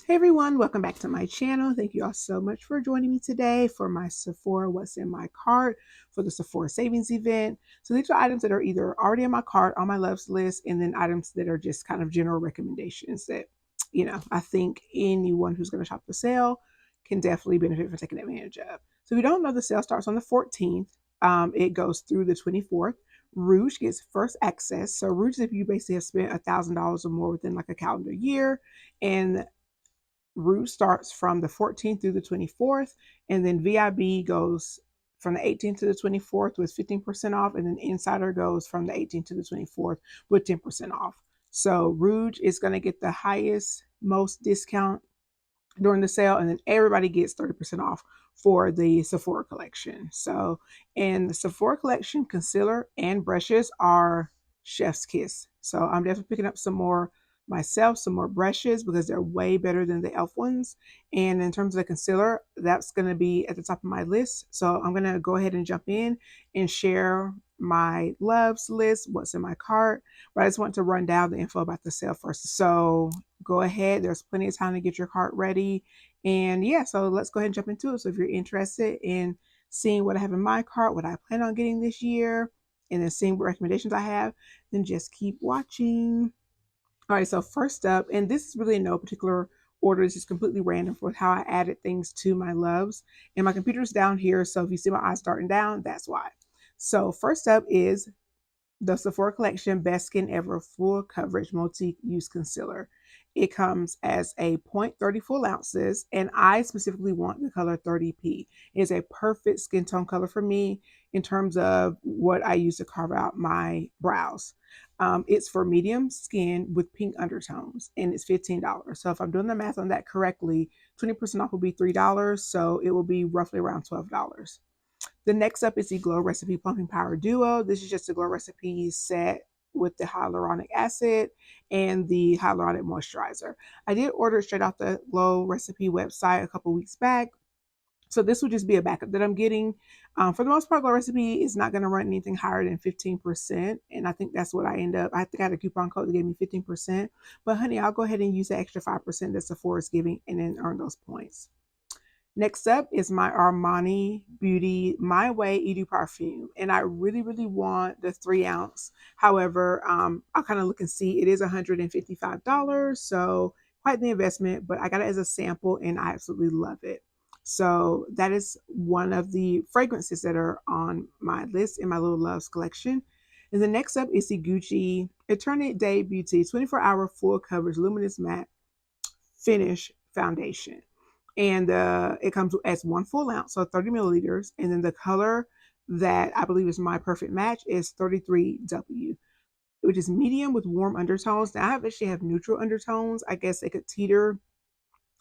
Hey everyone, welcome back to my channel. Thank you all so much for joining me today for my Sephora What's in My Cart for the Sephora Savings event. So these are items that are either already in my cart on my loves list, and then items that are just kind of general recommendations that, I think anyone who's going to shop the sale can definitely benefit from taking advantage of. So if you don't know, the sale starts on the 14th. It goes through the 24th. Rouge gets first access. So Rouge is if you basically have spent $1,000 or more within like a calendar year, and Rouge starts from the 14th through the 24th, and then VIB goes from the 18th to the 24th with 15% off, and then Insider goes from the 18th to the 24th with 10% off. So Rouge is going to get the highest, most discount during the sale, and then everybody gets 30% off for the Sephora collection. So, in the Sephora collection, concealer and brushes are chef's kiss. So, I'm definitely picking up some more myself, some more brushes because they're way better than the e.l.f. ones. And in terms of the concealer, that's going to be at the top of my list. So, I'm going to go ahead and jump in and share my loves list, what's in my cart. But I just want to run down the info about the sale first. So, go ahead. There's plenty of time to get your cart ready. And yeah, so let's go ahead and jump into it. So if you're interested in seeing what I have in my cart, what I plan on getting this year, and then seeing what recommendations I have, then just keep watching. All right, so first up, and this is really in no particular order, this is completely random for how I added things to my loves. And my computer's down here, so if you see my eyes starting down, that's why. So first up is the Sephora Collection Best Skin Ever Full Coverage Multi-Use Concealer. It comes as a 0.30 full ounces, and I specifically want the color 30P. It is a perfect skin tone color for me in terms of what I use to carve out my brows. It's for medium skin with pink undertones, and it's $15. So if I'm doing the math on that correctly, 20% off will be $3, so it will be roughly around $12. The next up is the Glow Recipe Plumping Power Duo. This is just a Glow Recipe set with the hyaluronic acid and the hyaluronic moisturizer. I did order it straight off the Glow Recipe website a couple weeks back. So this will just be a backup that I'm getting. For the most part, Glow Recipe is not going to run anything higher than 15%. And I think that's what I end up. I think I had a coupon code that gave me 15%. But honey, I'll go ahead and use the extra 5% that Sephora is giving and then earn those points. Next up is my Armani Beauty My Way Eau de Parfum. And I really, really want the 3 ounce. However, I'll kind of look and see. It is $155. So quite the investment, but I got it as a sample and I absolutely love it. So that is one of the fragrances that are on my list in my Little Loves collection. And the next up is the Gucci Eternity Day Beauty 24-hour full coverage luminous matte finish foundation. And it comes as 1 full ounce, so 30 milliliters. And then the color that I believe is my perfect match is 33W, which is medium with warm undertones. Now, I actually have neutral undertones. I guess they could teeter.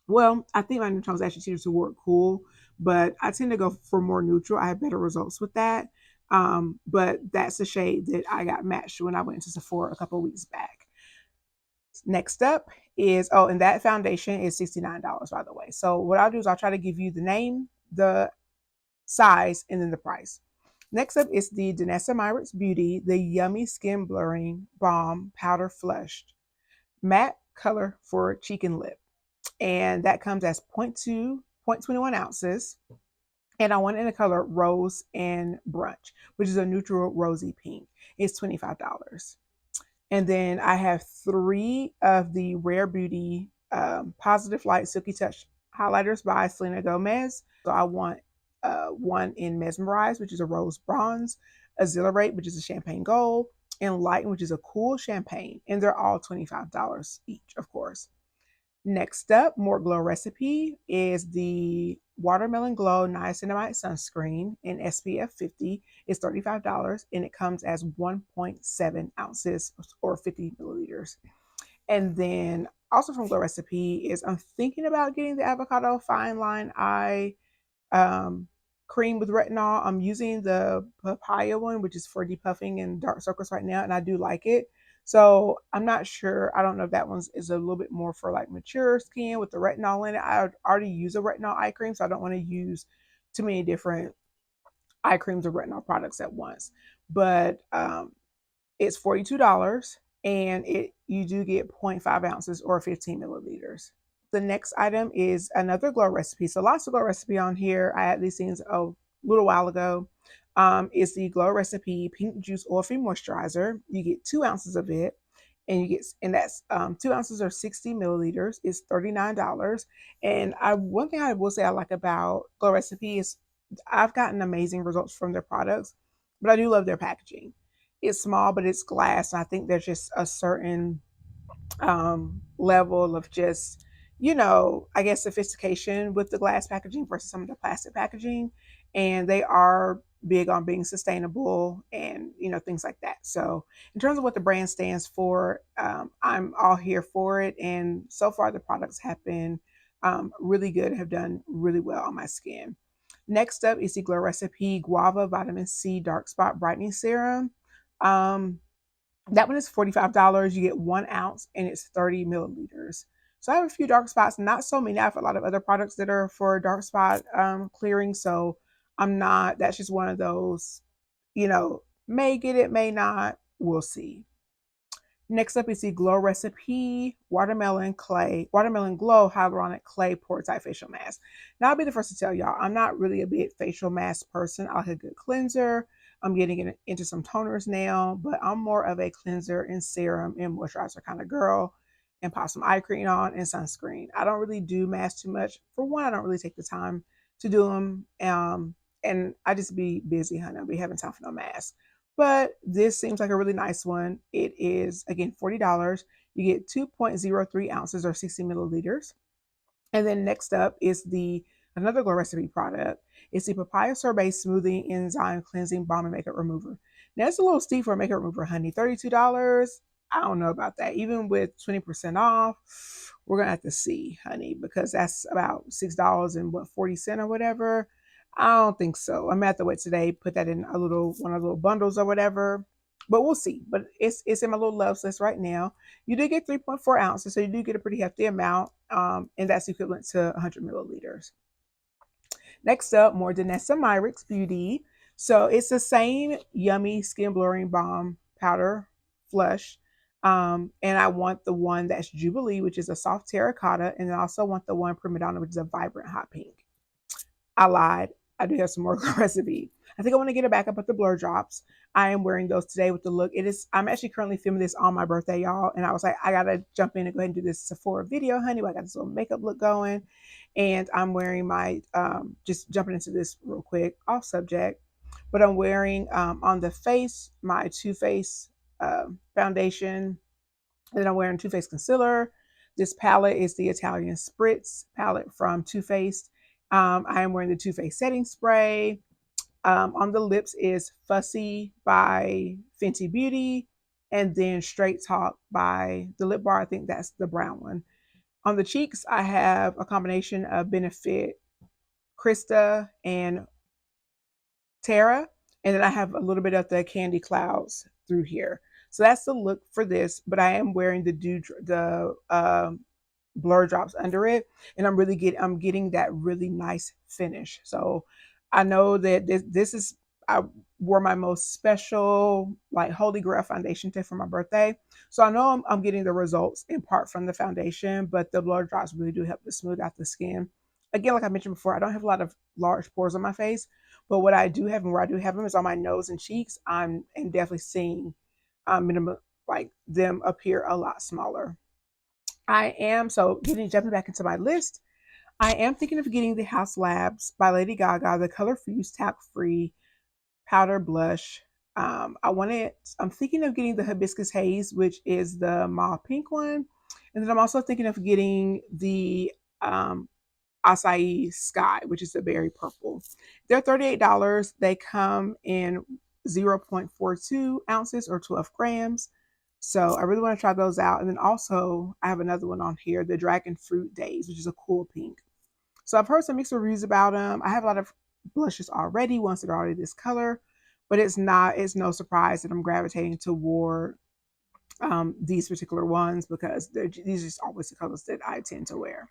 Well, I think my undertones actually teeter toward cool, but I tend to go for more neutral. I have better results with that. But that's the shade that I got matched when I went to Sephora a couple of weeks back. Next up is, oh, and that foundation is $69, by the way. So what I'll do is I'll try to give you the name, the size, and then the price. Next up is the Danessa Myricks Beauty, the Yummy Skin Blurring Balm Powder Flushed Matte Color for Cheek and Lip. And that comes as 0.21 ounces. And I want it in the color Rose and Brunch, which is a neutral rosy pink. It's $25. And then I have 3 of the Rare Beauty Positive Light Silky Touch highlighters by Selena Gomez. So I want one in Mesmerize, which is a rose bronze, Exhilarate, which is a champagne gold, and Lighten, which is a cool champagne. And they're all $25 each, of course. Next up, more Glow Recipe is the Watermelon Glow Niacinamide Sunscreen in SPF 50. It's $35 and it comes as 1.7 ounces or 50 milliliters. And then also from Glow Recipe is I'm thinking about getting the Avocado Fine Line Eye cream with retinol. I'm using the papaya one, which is for depuffing and dark circles right now, and I do like it. So I'm not sure. I don't know if that one is a little bit more for like mature skin with the retinol in it. I already use a retinol eye cream, so I don't want to use too many different eye creams or retinol products at once. But it's $42, and you do get 0.5 ounces or 15 milliliters. the next item is another glow recipe. So lots of glow recipe on here. I had these things a little while ago. Is the glow recipe pink juice oil free moisturizer. You get 2 ounces of it, and you get, and that's 2 ounces or 60 milliliters is $39. And one thing I will say I like about glow recipe is I've gotten amazing results from their products, but I do love their packaging. It's small, but it's glass. And I think there's just a certain level of just, I guess sophistication with the glass packaging versus some of the plastic packaging. And they are big on being sustainable and, things like that. So, in terms of what the brand stands for, I'm all here for it. And so far, the products have been really good, have done really well on my skin. Next up is the Glow Recipe Guava Vitamin C Dark Spot Brightening Serum. Um, that one is $45. You get 1 ounce and it's 30 milliliters. So I have a few dark spots, not so many. I have a lot of other products that are for dark spot clearing. So I'm not, that's just one of those, may get it, may not. We'll see. Next up is the Glow Recipe Watermelon Glow Hyaluronic Clay Pore Type Facial Mask. Now, I'll be the first to tell y'all, I'm not really a big facial mask person. I like a good cleanser. I'm getting into some toners now, but I'm more of a cleanser and serum and moisturizer kind of girl, and pop some eye cream on and sunscreen. I don't really do masks too much. For one, I don't really take the time to do them. And I just be busy, honey. I'll be having time for no mask. But this seems like a really nice one. It is, again, $40. You get 2.03 ounces or 60 milliliters. And then next up is another Glow Recipe product. It's the Papaya Sorbet Smoothing Enzyme Cleansing Balm and Makeup Remover. Now, it's a little steep for a makeup remover, honey. $32. I don't know about that. Even with 20% off, we're going to have to see, honey, because that's about $6 and 40 cents or whatever. I don't think so. I'm gonna have to wait today, put that in one of the little bundles or whatever. But we'll see. But it's in my little loves list right now. You do get 3.4 ounces, so you do get a pretty hefty amount. And that's equivalent to 100 milliliters. Next up, more Danessa Myricks Beauty. So it's the same yummy skin blurring balm powder flush. And I want the one that's Jubilee, which is a soft terracotta, and I also want the one Prima Donna, which is a vibrant hot pink. I lied. I do have some more recipe. I think I want to get it back up at the blur drops. I am wearing those today with the look. I'm actually currently filming this on my birthday, y'all. And I was like, I gotta jump in and go ahead and do this Sephora video, honey. I got this little makeup look going. And I'm wearing my, just jumping into this real quick, off subject. But I'm wearing on the face, my Too Faced foundation. And then I'm wearing Too Faced concealer. This palette is the Italian Spritz palette from Too Faced. I am wearing the Too Faced setting spray. On the lips is Fussy by Fenty Beauty, and then Straight Talk by the lip bar. I think that's the brown one. On the cheeks, I have a combination of Benefit, Krista, and Tara, and then I have a little bit of the Candy Clouds through here. So that's the look for this. But I am wearing the blur drops under it, and I'm getting that really nice finish. So I know that this is, I wore my most special like holy grail foundation tip for my birthday, so I know I'm getting the results in part from the foundation, but the blur drops really do help to smooth out the skin. Again, like I mentioned before, I don't have a lot of large pores on my face, but what I do have and where I do have them is on my nose and cheeks. I'm definitely seeing minimum, like them appear a lot smaller. Jumping back into my list, I am thinking of getting the House Labs by Lady Gaga, the Color Fuse Talc Free Powder Blush. I'm thinking of getting the Hibiscus Haze, which is the mauve pink one. And then I'm also thinking of getting the Acai Sky, which is the berry purple. They're $38. They come in 0.42 ounces or 12 grams. So I really want to try those out. And then also I have another one on here, the Dragon Fruit Days, which is a cool pink. So I've heard some mixed reviews about them. I have a lot of blushes already, ones that are already this color, but it's no surprise that I'm gravitating toward these particular ones because these are just always the colors that I tend to wear.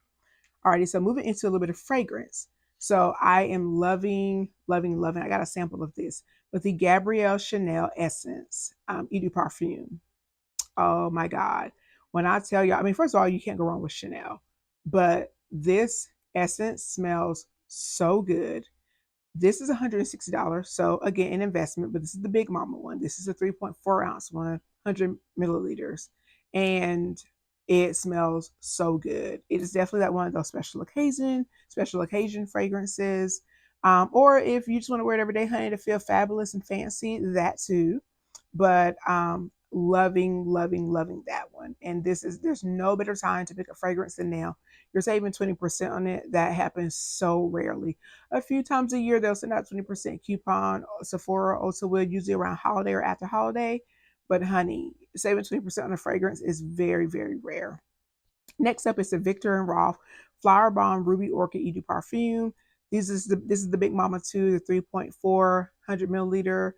Alrighty, so moving into a little bit of fragrance. So I am loving, loving, loving. I got a sample of this with the Gabrielle Chanel Essence Eau de Parfum. Oh my God. When I tell you, I mean, first of all, you can't go wrong with Chanel. but this essence smells so good. This is $160. So again, an investment, but this is the big mama one. This is a 3.4 ounce one, 100 milliliters. And it smells so good. It is definitely that one of those special occasion fragrances. Or if you just want to wear it every day, honey, to feel fabulous and fancy, that too. But loving, loving, loving that one. And there's no better time to pick a fragrance than now. You're saving 20% on it. That happens so rarely. A few times a year they'll send out 20% coupon. Sephora also will, usually around holiday or after holiday. But honey, saving 20% on a fragrance is very, very rare. Next up is the Victor and Rolf Flower Bomb Ruby Orchid Eau de Parfum. This is the Big Mama 2, the 3.4 100 milliliter.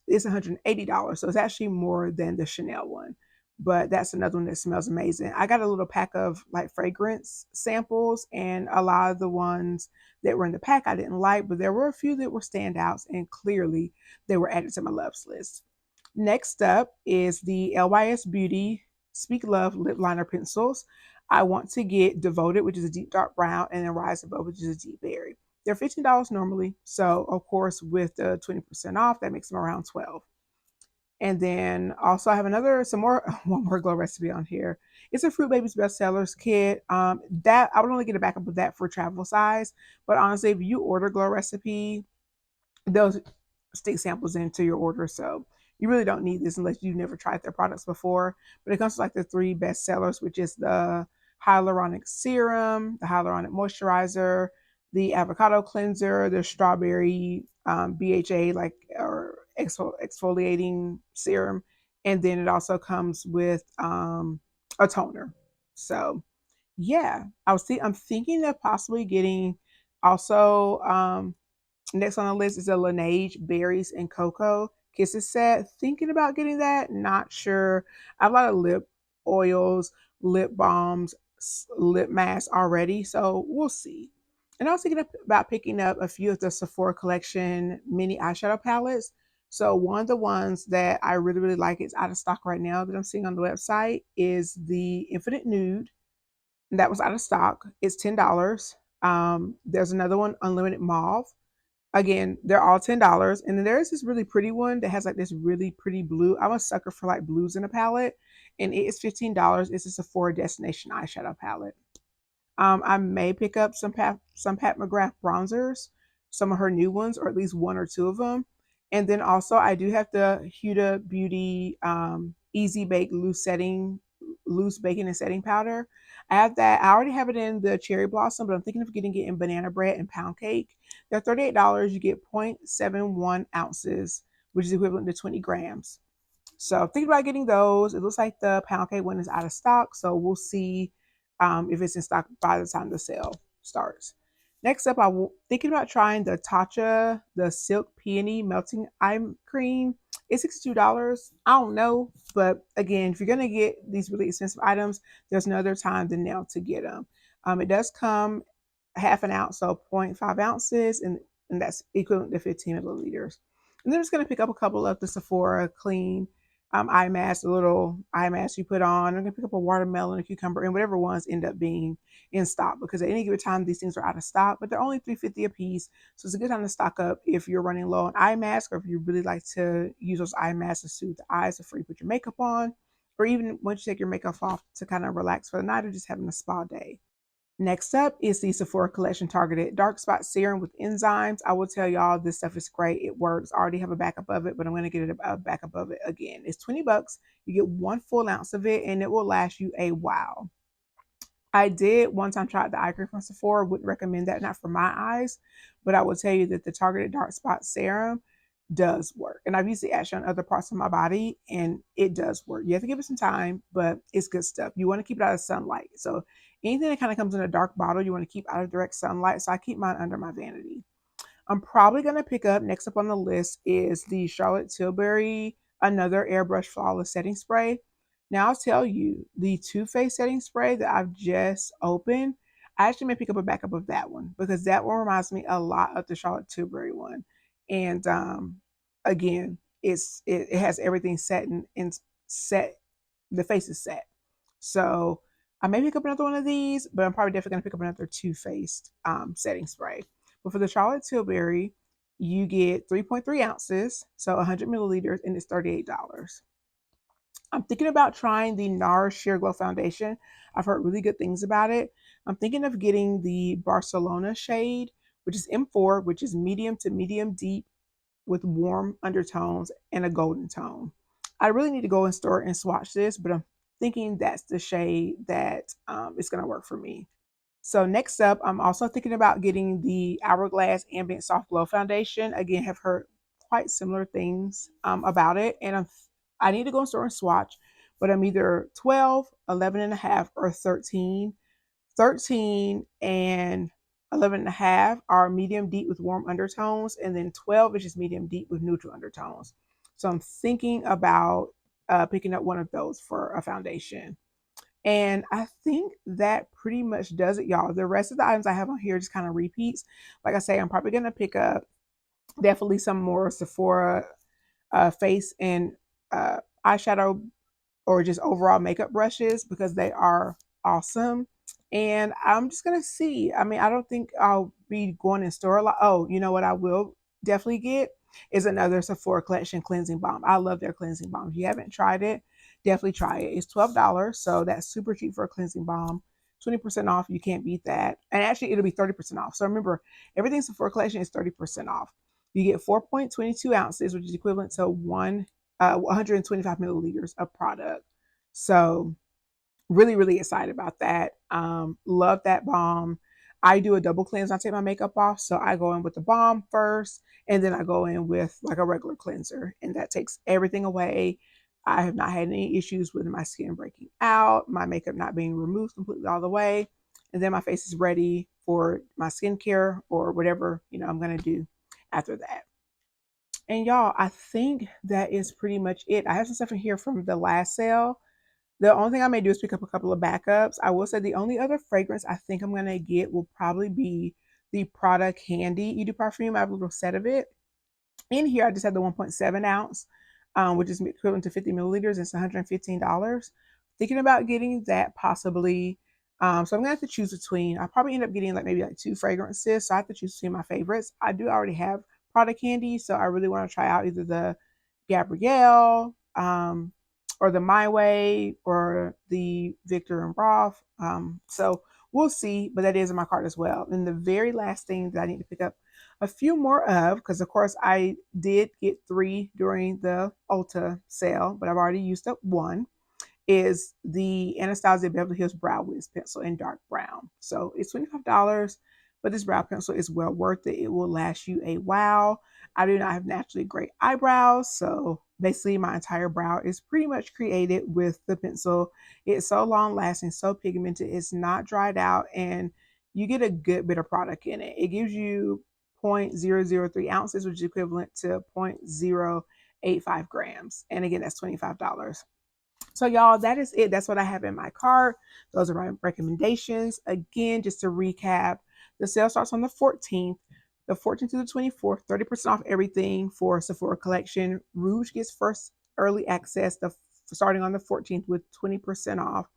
It's $180, so it's actually more than the Chanel one. But that's another one that smells amazing. I got a little pack of like fragrance samples, and a lot of the ones that were in the pack I didn't like, but there were a few that were standouts, and clearly they were added to my loves list. Next up is the LYS Beauty Speak Love lip liner pencils. I want to get Devoted, which is a deep dark brown, and then Rise Above, which is a deep berry. They're $15 normally, so of course with the 20% off, that makes them around 12. And then also I have one more glow recipe on here. It's a Fruit Babies bestsellers kit. That I would only get a backup of that for travel size, but honestly, if you order glow recipe, they'll stick samples into your order. So you really don't need this unless you've never tried their products before. But it comes with like the three best sellers, which is the hyaluronic serum, the hyaluronic moisturizer, the avocado cleanser, the strawberry BHA like or exfoliating serum, and then it also comes with a toner. So yeah, I'm thinking of possibly getting also next on the list is a Laneige Berries and Cocoa Kisses set. Thinking about getting that, not sure. I have a lot of lip oils, lip balms, lip masks already, so we'll see. And I was thinking about picking up a few of the Sephora collection mini eyeshadow palettes. So one of the ones that I really, really like is out of stock right now that I'm seeing on the website is the Infinite Nude. That was out of stock. It's $10. There's another one, Unlimited Mauve. Again, they're all $10. And then there's this really pretty one that has like this really pretty blue. I'm a sucker for like blues in a palette. And it is $15. It's a Sephora Destination eyeshadow palette. I may pick up some Pat McGrath bronzers, some of her new ones, or at least one or two of them. And then also I do have the Huda Beauty Easy Bake loose baking and setting powder. I have that. I already have it in the cherry blossom, but I'm thinking of getting it in banana bread and pound cake. They're $38. You get 0.71 ounces, which is equivalent to 20 grams. So think about getting those. It looks like the pound cake one is out of stock, so we'll see if it's in stock by the time the sale starts. Next up, I'm thinking about trying the Tatcha, the Silk Peony Melting Eye Cream. It's $62. I don't know, but again, if you're gonna get these really expensive items, there's no other time than now to get them. It does come half an ounce, so 0.5 ounces, and that's equivalent to 15 milliliters. And then I'm just gonna pick up a couple of the Sephora Clean eye mask, a little eye mask you put on. I'm gonna pick up a watermelon, a cucumber, and whatever ones end up being in stock because at any given time these things are out of stock, but they're only $3.50 a piece. So it's a good time to stock up if you're running low on eye mask or if you really like to use those eye masks to soothe the eyes before you put your makeup on, or even once you take your makeup off to kind of relax for the night or just having a spa day. Next up is the Sephora Collection Targeted Dark Spot Serum with enzymes. I will tell y'all this stuff is great. It works. I already have a backup of it, but I'm going to get a backup of it again. It's 20 bucks. You get 1 full ounce of it and it will last you a while. I did one time try the eye cream from Sephora. Wouldn't recommend that, not for my eyes, but I will tell you that the Targeted Dark Spot Serum does work. And I've used it actually on other parts of my body and it does work. You have to give it some time, but it's good stuff. You want to keep it out of sunlight. So anything that kind of comes in a dark bottle, you want to keep out of direct sunlight. So I keep mine under my vanity. I'm probably going to pick up, next up on the list is the Charlotte Tilbury Another Airbrush Flawless Setting Spray. Now I'll tell you, the Too Faced setting spray that I've just opened, I actually may pick up a backup of that one because that one reminds me a lot of the Charlotte Tilbury one. And again, it has everything set and set. The face is set. So I may pick up another one of these, but I'm probably definitely going to pick up another Too Faced setting spray. But for the Charlotte Tilbury, you get 3.3 ounces, so 100 milliliters, and it's $38. I'm thinking about trying the Nara Sheer Glow Foundation. I've heard really good things about it. I'm thinking of getting the Barcelona shade, which is M4, which is medium to medium deep with warm undertones and a golden tone. I really need to go in store and swatch this, but I'm thinking that's the shade that is going to work for me. So next up, I'm also thinking about getting the Hourglass Ambient Soft Glow Foundation. Again, have heard quite similar things about it, and I need to go in store and swatch, but I'm either 12, 11 and a half, or 13. 13 and 11 and a half are medium deep with warm undertones, and then 12 is just medium deep with neutral undertones. So I'm thinking about picking up one of those for a foundation. And I think that pretty much does it, y'all. The rest of the items I have on here just kind of repeats. Like I say, I'm probably going to pick up definitely some more Sephora face and eyeshadow or just overall makeup brushes because they are awesome. And I'm just gonna see. I mean, I don't think I'll be going in store a lot. Oh, you know what I will definitely get is another Sephora Collection cleansing balm. I love their cleansing balm. If you haven't tried it, definitely try it. It's $12, so that's super cheap for a cleansing balm. 20% off, you can't beat that. And actually, it'll be 30% off. So remember, everything Sephora Collection is 30% off. You get 4.22 ounces, which is equivalent to 125 milliliters of product. So really, really excited about that. Love that balm. I do a double cleanse when I take my makeup off. So I go in with the balm first, and then I go in with like a regular cleanser, and that takes everything away. I have not had any issues with my skin breaking out, my makeup not being removed completely all the way. And then my face is ready for my skincare or whatever, I'm going to do after that. And y'all, I think that is pretty much it. I have some stuff in here from the last sale. The only thing I may do is pick up a couple of backups. I will say the only other fragrance I think I'm going to get will probably be the Prada Candy Eau de Parfum. I have a little set of it. In here, I just have the 1.7 ounce, which is equivalent to 50 milliliters. It's $115. Thinking about getting that possibly. So I'm going to have to choose between, I'll probably end up getting maybe like 2 fragrances. So I have to choose between my favorites. I do already have Prada Candy, so I really want to try out either the Gabrielle, or the My Way, or the Victor and Rolf. So we'll see, but that is in my cart as well. And the very last thing that I need to pick up a few more of, because of course I did get 3 during the Ulta sale, but I've already used up 1, is the Anastasia Beverly Hills Brow Wiz Pencil in dark brown. So it's $25, but this brow pencil is well worth it. It will last you a while. I do not have naturally great eyebrows, so basically my entire brow is pretty much created with the pencil. It's so long lasting, so pigmented, it's not dried out, and you get a good bit of product in it. It gives you 0.003 ounces, which is equivalent to 0.085 grams. And again, that's $25. So y'all, that is it. That's what I have in my cart. Those are my recommendations. Again, just to recap, the sale starts on the 14th. The 14th to the 24th, 30% off everything for Sephora Collection. Rouge gets first early access starting on the 14th with 20% off.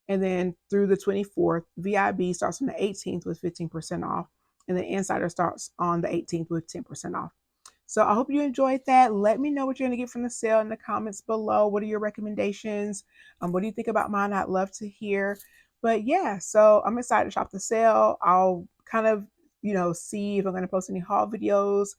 And then through the 24th, VIB starts on the 18th with 15% off. And then Insider starts on the 18th with 10% off. So I hope you enjoyed that. Let me know what you're going to get from the sale in the comments below. What are your recommendations? What do you think about mine? I'd love to hear. But yeah, so I'm excited to shop the sale. I'll kind of, see if I'm going to post any haul videos.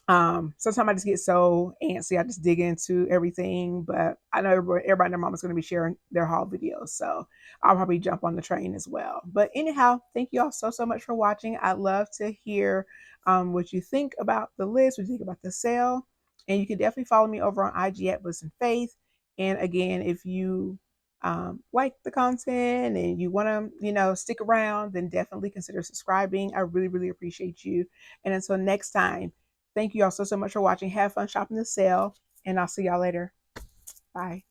Sometimes I just get so antsy, I just dig into everything, but I know everybody and their mama's going to be sharing their haul videos, so I'll probably jump on the train as well. But anyhow, thank you all so much for watching. I'd love to hear what you think about the list, what you think about the sale, and you can definitely follow me over on IG at Bliss and Faith. And again, if you like the content and you want to, stick around, then definitely consider subscribing. I really appreciate you. And until next time, thank you all so much for watching. Have fun shopping the sale, and I'll see y'all later. Bye.